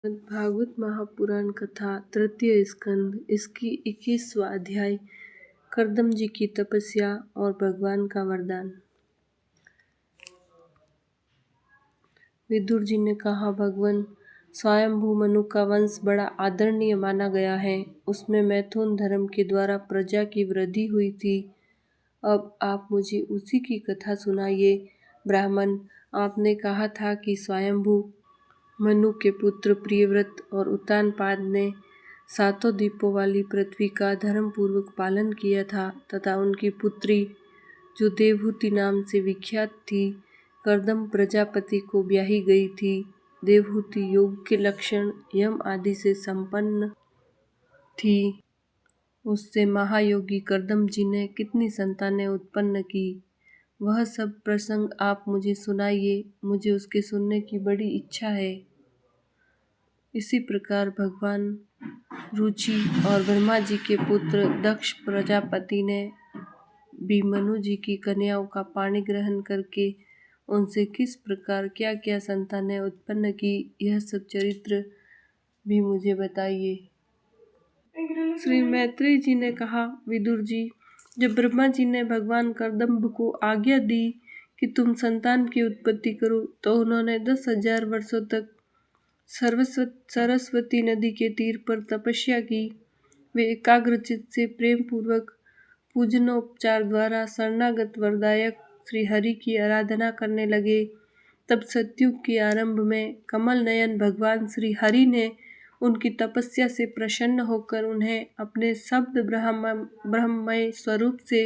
भागवत महापुराण कथा तृतीय स्कंद। इसकी 21वां अध्याय। कर्दम जी की तपस्या और भगवान का वरदान। विदुर जी ने कहा, भगवान स्वयंभू मनु का वंश बड़ा आदरणीय माना गया है। उसमें मैथुन धर्म के द्वारा प्रजा की वृद्धि हुई थी। अब आप मुझे उसी की कथा सुनाइए। ब्राह्मण, आपने कहा था कि स्वयंभू मनु के पुत्र प्रियव्रत और उत्तानपाद ने 7 द्वीपों वाली पृथ्वी का धर्मपूर्वक पालन किया था तथा उनकी पुत्री, जो देवहूति नाम से विख्यात थी, कर्दम प्रजापति को ब्याही गई थी। देवहूति योग के लक्षण, यम आदि से संपन्न थी। उससे महायोगी कर्दम जी ने कितनी संतानें उत्पन्न की, वह सब प्रसंग आप मुझे सुनाइए। मुझे उसके सुनने की बड़ी इच्छा है। इसी प्रकार भगवान रुचि और ब्रह्मा जी के पुत्र दक्ष प्रजापति ने भी मनु जी की कन्याओं का पाणी ग्रहण करके उनसे किस प्रकार क्या क्या संतानें उत्पन्न की, यह सब चरित्र भी मुझे बताइए। श्री मैत्रेय जी ने कहा, विदुर जी, जब ब्रह्मा जी ने भगवान कर्दम्ब को आज्ञा दी कि तुम संतान की उत्पत्ति करो, तो उन्होंने 10,000 वर्षों तक सरस्वती नदी के तीर पर तपस्या की। वे एकाग्रचित्त से प्रेम पूर्वक पूजनोपचार द्वारा शरणागत वरदायक श्री हरि की आराधना करने लगे। तब सतयुग के आरंभ में कमल नयन भगवान श्री हरि ने उनकी तपस्या से प्रसन्न होकर उन्हें अपने शब्द ब्रह्ममय स्वरूप से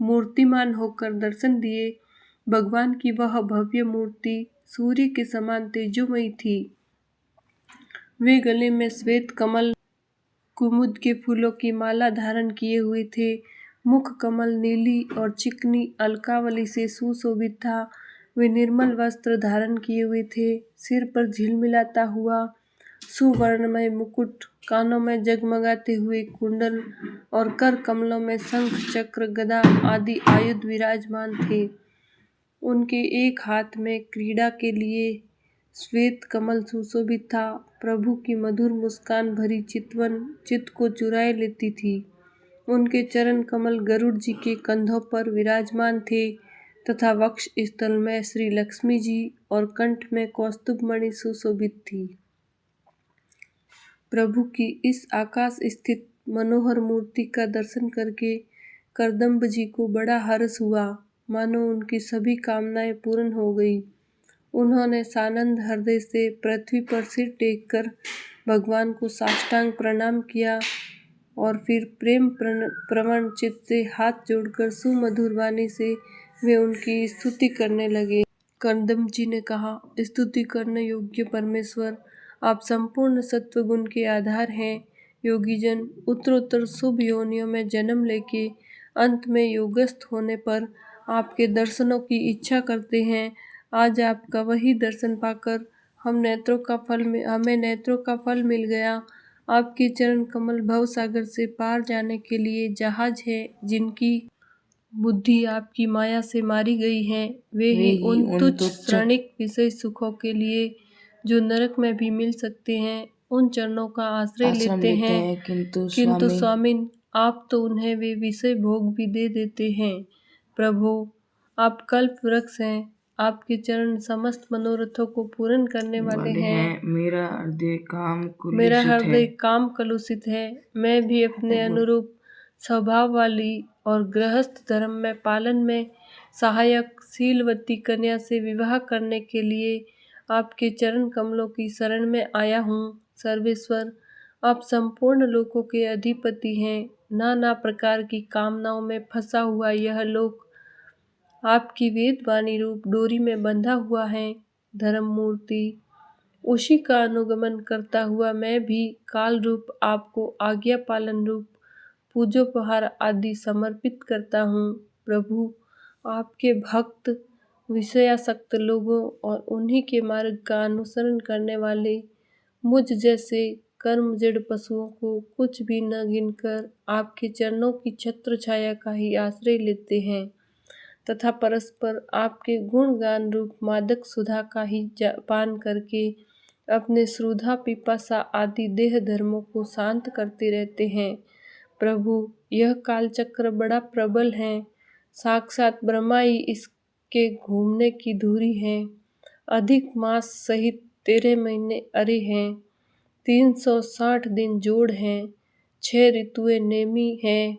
मूर्तिमान होकर दर्शन दिए। भगवान की वह भव्य मूर्ति सूर्य के समान तेजोमयी थी। वे गले में श्वेत कमल कुमुद के फूलों की माला धारण किए हुए थे। मुख कमल नीली और चिकनी अलकावली से सुशोभित था। वे निर्मल वस्त्र धारण किए हुए थे। सिर पर झिलमिलाता हुआ सुवर्णमय मुकुट, कानों में जगमगाते हुए कुंडल और कर कमलों में शंख चक्र गदा आदि आयुध विराजमान थे। उनके एक हाथ में क्रीड़ा के लिए श्वेत कमल सुशोभित था। प्रभु की मधुर मुस्कान भरी चितवन चित्त को चुराए लेती थी। उनके चरण कमल गरुड़ जी के कंधों पर विराजमान थे तथा वक्ष स्थल में श्री लक्ष्मी जी और कंठ में कौस्तुभ मणि सुशोभित थी। प्रभु की इस आकाश स्थित मनोहर मूर्ति का दर्शन करके कर्दम्ब जी को बड़ा हर्ष हुआ, मानो उनकी सभी कामनाएं पूर्ण हो गई। उन्होंने सानंद हृदय से पृथ्वी पर सिर टेककर भगवान को साष्टांग प्रणाम किया और फिर प्रेम प्रवण चित्त से हाथ जोड़कर सुमधुर वाणी से वे उनकी स्तुति करने लगे। कर्दम जी ने कहा, स्तुति करने योग्य परमेश्वर, आप संपूर्ण सत्वगुण के आधार हैं। योगीजन उत्तरोत्तर शुभ योनियों में जन्म लेके अंत में योगस्थ होने पर आपके दर्शनों की इच्छा करते हैं। आज आपका वही दर्शन पाकर हमें नेत्रों का फल मिल गया। आपके चरण कमल भव सागर से पार जाने के लिए जहाज है। जिनकी बुद्धि आपकी माया से मारी गई है, वे ही उन तुच्छ क्षणिक विषय सुखों के लिए जो नरक में भी मिल सकते हैं, उन चरणों का आश्रय लेते हैं। किंतु स्वामिन, आप तो उन्हें वे विषय भोग भी दे देते हैं। प्रभु, आप कल्प वृक्ष हैं। आपके चरण समस्त मनोरथों को पूर्ण करने वाले हैं। मेरा हृदय काम कलुषित है। मैं भी अपने अनुरूप स्वभाव वाली और गृहस्थ धर्म में पालन में सहायक शीलवती कन्या से विवाह करने के लिए आपके चरण कमलों की शरण में आया हूँ। सर्वेश्वर, आप संपूर्ण लोकों के अधिपति हैं। नाना प्रकार की कामनाओं में फंसा हुआ यह लोक आपकी वेदवाणी रूप डोरी में बंधा हुआ है। धर्म मूर्ति, उसी का अनुगमन करता हुआ मैं भी काल रूप आपको आज्ञा पालन रूप पूजोपहार आदि समर्पित करता हूँ। प्रभु, आपके भक्त विषयासक्त लोगों और उन्हीं के मार्ग का अनुसरण करने वाले मुझ जैसे कर्म जड़ पशुओं को कुछ भी न गिनकर आपके चरणों की छत्र छाया का ही आश्रय लेते हैं तथा परस्पर आपके गुणगान रूप मादक सुधा का ही पान करके अपने श्रद्धा पिपासा आदि देह धर्मों को शांत करते रहते हैं। प्रभु, यह कालचक्र बड़ा प्रबल है, साक्षात ब्रह्मा ही इसके घूमने की धुरी है। अधिक मास सहित 13 महीने अरे हैं, 360 दिन जोड़ हैं, 6 ऋतुएं नेमी हैं,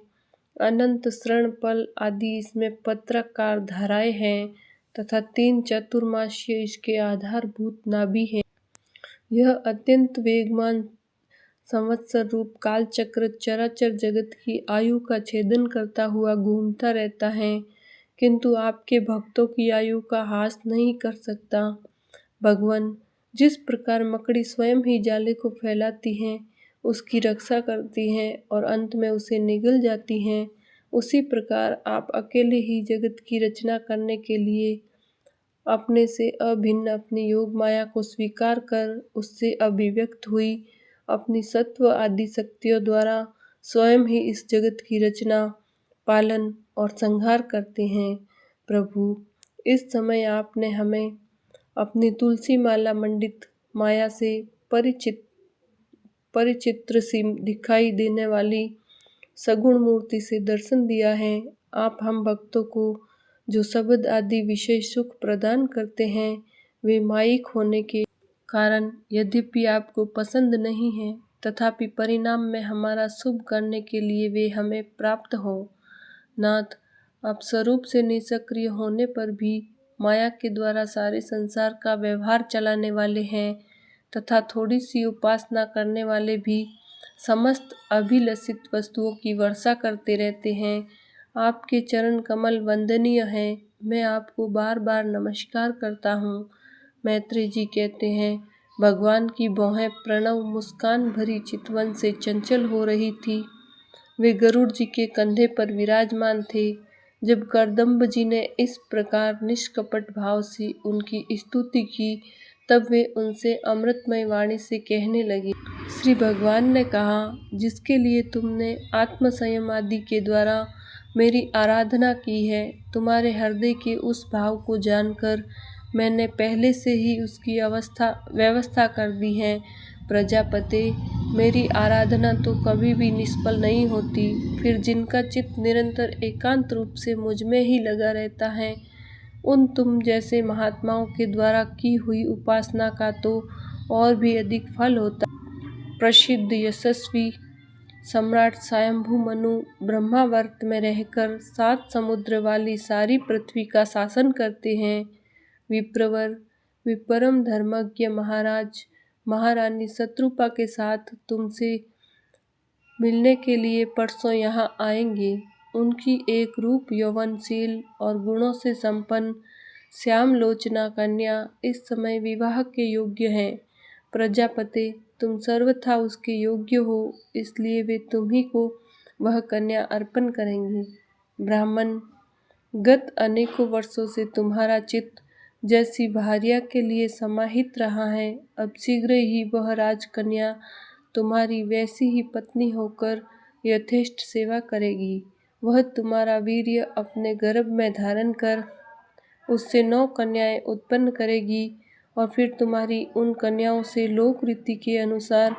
अनंत श्रण पल आदि इसमें पत्राकार धाराएं हैं तथा 3 चतुर्मासीय इसके आधारभूत नाभि हैं। यह अत्यंत वेगवान संवत्सर रूप कालचक्र चराचर जगत की आयु का छेदन करता हुआ घूमता रहता है, किंतु आपके भक्तों की आयु का ह्रास नहीं कर सकता। भगवान, जिस प्रकार मकड़ी स्वयं ही जाले को फैलाती है, उसकी रक्षा करती है और अंत में उसे निगल जाती है, उसी प्रकार आप अकेले ही जगत की रचना करने के लिए अपने से अभिन्न अपनी योग माया को स्वीकार कर उससे अभिव्यक्त हुई अपनी सत्व आदि शक्तियों द्वारा स्वयं ही इस जगत की रचना, पालन और संहार करते हैं। प्रभु, इस समय आपने हमें अपनी तुलसी माला मंडित माया से परिचित्र सी दिखाई देने वाली सगुण मूर्ति से दर्शन दिया है। आप हम भक्तों को जो शब्द आदि विषय सुख प्रदान करते हैं, वे मायिक होने के कारण यद्यपि आपको पसंद नहीं है, तथापि परिणाम में हमारा शुभ करने के लिए वे हमें प्राप्त हो। नाथ, आप स्वरूप से निष्क्रिय होने पर भी माया के द्वारा सारे संसार का व्यवहार चलाने वाले हैं तथा थोड़ी सी उपासना करने वाले भी समस्त अभिलषित वस्तुओं की वर्षा करते रहते हैं। आपके चरण कमल वंदनीय हैं, मैं आपको बार बार नमस्कार करता हूँ। मैत्रेय जी कहते हैं, भगवान की भौहें प्रणव मुस्कान भरी चितवन से चंचल हो रही थी। वे गरुड़ जी के कंधे पर विराजमान थे। जब कर्दम्ब जी ने इस प्रकार निष्कपट भाव से उनकी स्तुति की, तब वे उनसे अमृतमय वाणी से कहने लगे। श्री भगवान ने कहा, जिसके लिए तुमने आत्मसंयम आदि के द्वारा मेरी आराधना की है, तुम्हारे हृदय के उस भाव को जानकर मैंने पहले से ही उसकी व्यवस्था कर दी है। प्रजापते, मेरी आराधना तो कभी भी निष्फल नहीं होती। फिर जिनका चित्त निरंतर एकांत रूप से मुझ में ही लगा रहता है, उन तुम जैसे महात्माओं के द्वारा की हुई उपासना का तो और भी अधिक फल होता। प्रसिद्ध यशस्वी सम्राट स्वयंभू मनु ब्रह्मावर्त में रहकर 7 समुद्र वाली सारी पृथ्वी का शासन करते हैं। विप्रवर, विपरम धर्मज्ञ महाराज महारानी शत्रुपा के साथ तुमसे मिलने के लिए परसों यहाँ आएंगे। उनकी एक रूप यौवनशील और गुणों से संपन्न श्यामलोचना कन्या इस समय विवाह के योग्य है। प्रजापते, तुम सर्वथा उसके योग्य हो, इसलिए वे तुम्ही को वह कन्या अर्पण करेंगी। ब्राह्मण, गत अनेकों वर्षों से तुम्हारा चित्त जैसी भार्या के लिए समाहित रहा है, अब शीघ्र ही वह राजकन्या तुम्हारी वैसी ही पत्नी होकर यथेष्ट सेवा करेगी। वह तुम्हारा वीर्य अपने गर्भ में धारण कर उससे 9 कन्याएं उत्पन्न करेगी और फिर तुम्हारी उन कन्याओं से लोक रीति के अनुसार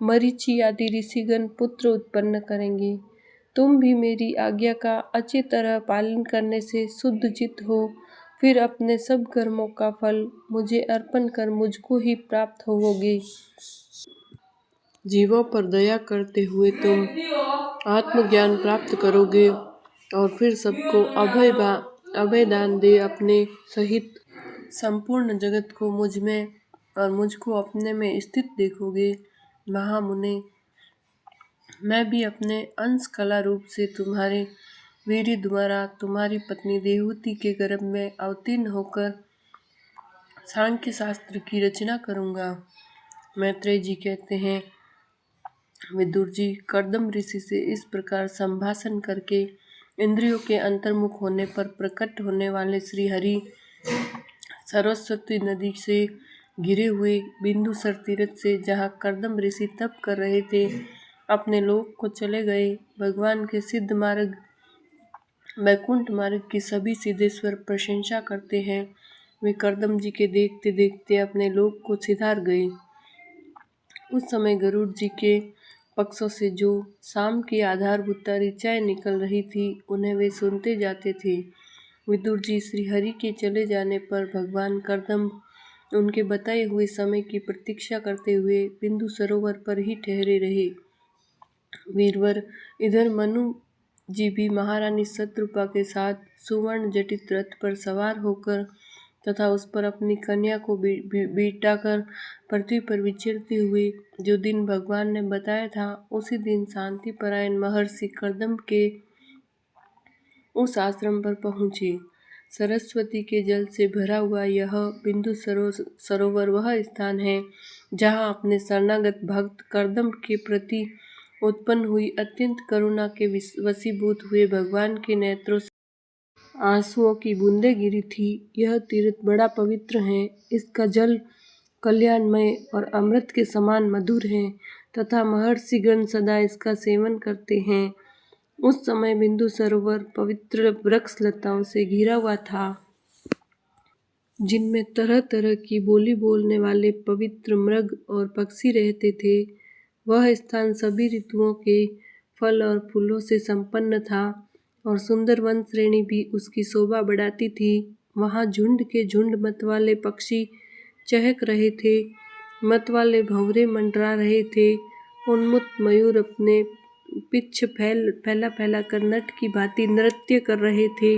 मरीचि आदि ऋषिगण पुत्र उत्पन्न करेंगे। तुम भी मेरी आज्ञा का अच्छी तरह पालन करने से शुद्ध चित्त हो, फिर अपने सब कर्मों का फल मुझे अर्पण कर मुझको ही प्राप्त होवोगे। जीवों पर दया करते हुए तुम आत्मज्ञान प्राप्त करोगे और फिर सबको अभय दान दे अपने सहित संपूर्ण जगत को मुझ में और मुझको अपने में स्थित देखोगे। महामुने, मैं भी अपने अंश कला रूप से तुम्हारे वीर्य द्वारा तुम्हारी पत्नी देवहूति के गर्भ में अवतीर्ण होकर सांख्य शास्त्र की रचना करूँगा। मैत्रेय जी कहते हैं, विदुर जी कर्दम ऋषि से इस प्रकार संभाषण करके इंद्रियों के अंतर्मुख होने पर प्रकट होने वाले श्री हरि सरस्वती नदी से घिरे हुए बिंदुसर तीर्थ से, जहाँ कर्दम ऋषि तप कर रहे थे, अपने लोक को चले गए। भगवान के सिद्ध मार्ग वैकुंठ मार्ग की सभी सिद्धेश्वर प्रशंसा करते हैं। वे कर्दम जी के देखते देखते अपने लोक को सिधार गए। उस समय गरुड़ जी के पक्षों से जो शाम की आधारभूत ऋचाएँ निकल रही थी उन्हें वे सुनते जाते थे। विदुर जी श्रीहरि के चले जाने पर भगवान कर्दम्ब उनके बताए हुए समय की प्रतीक्षा करते हुए बिंदु सरोवर पर ही ठहरे रहे। वीरवर इधर मनु जी भी महारानी शत्रुपा के साथ सुवर्ण जटित रथ पर सवार होकर तथा उस पर अपनी कन्या को बिठाकर पृथ्वी पर विचरते हुए जो दिन भगवान ने बताया था उसी दिन शांति परायण महर्षि कर्दम्ब के उस आश्रम पर पहुँचे। सरस्वती के जल से भरा हुआ यह बिंदु सरोवर वह स्थान है जहाँ अपने शरणागत भक्त कर्दम्ब के प्रति उत्पन्न हुई अत्यंत करुणा के वशीभूत हुए भगवान के नेत्रों से आंसुओं की बूंदें गिरी थी। यह तीर्थ बड़ा पवित्र है, इसका जल कल्याणमय और अमृत के समान मधुर है तथा महर्षिगण सदा इसका सेवन करते हैं। उस समय बिंदु सरोवर पवित्र वृक्ष लताओं से घिरा हुआ था जिनमें तरह तरह की बोली बोलने वाले पवित्र मृग और पक्षी रहते थे। वह स्थान सभी ऋतुओं के फल और फूलों से संपन्न था और सुंदर वन श्रेणी भी उसकी शोभा बढ़ाती थी। वहाँ झुंड के झुंड मतवाले पक्षी चहक रहे थे, मतवाले भंवरे मंडरा रहे थे, उन्मत्त मयूर अपने पिच्छ फैला कर नट की भांति नृत्य कर रहे थे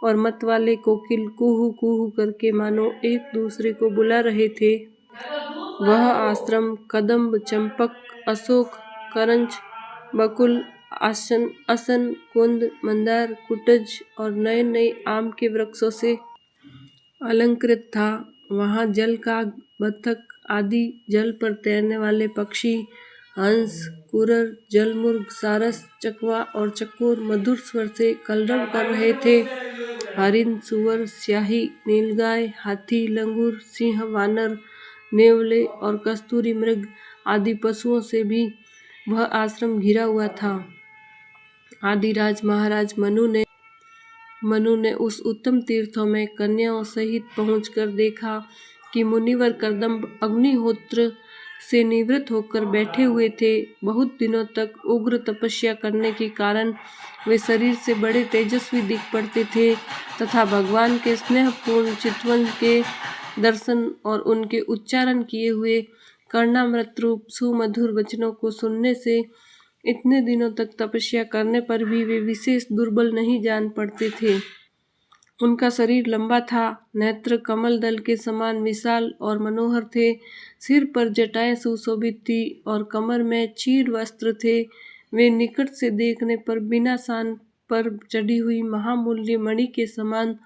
और मतवाले कोकिल कुहू कुहू करके मानो एक दूसरे को बुला रहे थे। वह आश्रम कदम्ब, चंपक, अशोक, करंज, बकुल, असन, कुंद, मंदार, कुटज और नए नए आम के वृक्षों से अलंकृत था। वहाँ जलकाग, बतख आदि जल पर तैरने वाले पक्षी, हंस, कुरर, जलमुर्ग, सारस, चकवा और चकोर मधुर स्वर से कलरव कर रहे थे। हरिण, सुअर, स्याही, नीलगाय, हाथी, लंगूर, सिंह, वानर, नेवले और कस्तूरी मृग आदि पशुओं से भी वह आश्रम घिरा हुआ था। आदिराज महाराज मनु ने उस उत्तम तीर्थों में कन्याओं सहित पहुंचकर देखा कि मुनिवर कर्दम्ब अग्निहोत्र से निवृत्त होकर बैठे हुए थे। बहुत दिनों तक उग्र तपस्या करने के कारण वे शरीर से बड़े तेजस्वी दिख पड़ते थे तथा भगवान के स्नेहपूर्ण चितवन के दर्शन और उनके उच्चारण किए हुए कर्णामृत रूप सुमधुर वचनों को सुनने से इतने दिनों तक तपस्या करने पर भी वे विशेष दुर्बल नहीं जान पड़ते थे। उनका शरीर लंबा था, नेत्र कमल दल के समान विशाल और मनोहर थे, सिर पर जटाएं सुशोभित थी और कमर में चीर वस्त्र थे। वे निकट से देखने पर बिना सान पर चढ़ी हुई महामूल्य मणि के समान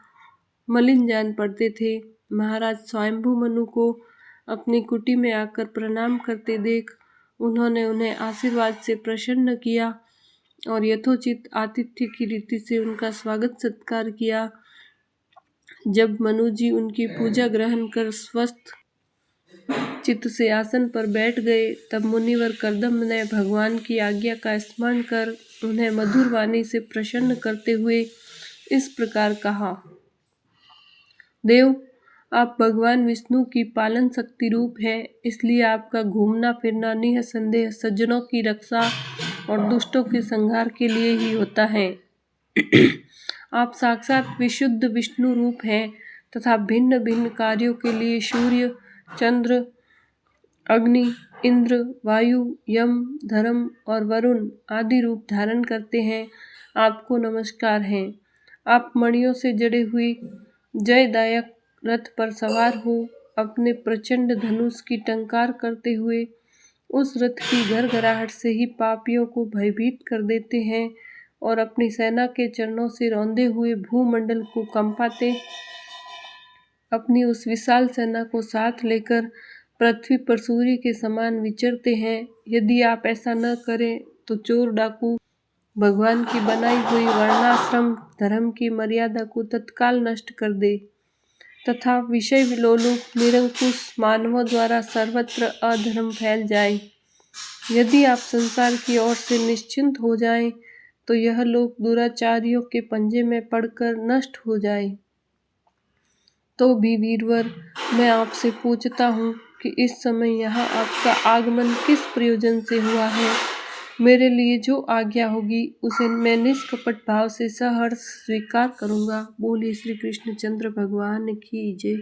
मलिन जान पड़ते थे। महाराज स्वयंभू मनु को अपनी कुटी में आकर प्रणाम करते देख उन्होंने उन्हें आशीर्वाद से प्रसन्न किया और यथोचित आतिथ्य की रीति से उनका स्वागत सत्कार किया। जब मनु जी उनकी पूजा ग्रहण कर स्वस्थ चित्त से आसन पर बैठ गए तब मुनिवर कर्दम्ब ने भगवान की आज्ञा का स्मरण कर उन्हें मधुर वाणी से प्रसन्न करते हुए इस प्रकार कहा। देव, आप भगवान विष्णु की पालन शक्ति रूप है, इसलिए आपका घूमना फिरना निःसंदेह सज्जनों की रक्षा और दुष्टों के संहार के लिए ही होता है। आप साक्षात विशुद्ध विष्णु रूप हैं तथा भिन्न भिन्न कार्यों के लिए सूर्य, चंद्र, अग्नि, इंद्र, वायु, यम, धर्म और वरुण आदि रूप धारण करते हैं। आपको नमस्कार है। आप मणियों से जड़े हुए जयदायक रथ पर सवार हो अपने प्रचंड धनुष की टंकार करते हुए उस रथ की घरघराहट से ही पापियों को भयभीत कर देते हैं और अपनी सेना के चरणों से रौंदे हुए भूमंडल को कंपाते अपनी उस विशाल सेना को साथ लेकर पृथ्वी पर सूर्य के समान विचरते हैं। यदि आप ऐसा न करें तो चोर डाकू भगवान की बनाई हुई वर्णाश्रम धर्म की मर्यादा को तत्काल नष्ट कर दे तथा विषय विलोलुप निरंकुश मानवों द्वारा सर्वत्र अधर्म फैल जाए। यदि आप संसार की ओर से निश्चिंत हो जाएं तो यह लोक दुराचारियों के पंजे में पड़कर नष्ट हो जाए। तो भी वीरवर, मैं आपसे पूछता हूँ कि इस समय यहाँ आपका आगमन किस प्रयोजन से हुआ है। मेरे लिए जो आज्ञा होगी उसे मैं निष्कपट भाव से सहर्ष स्वीकार करूँगा। बोलिए श्री कृष्णचंद्र भगवान की जय।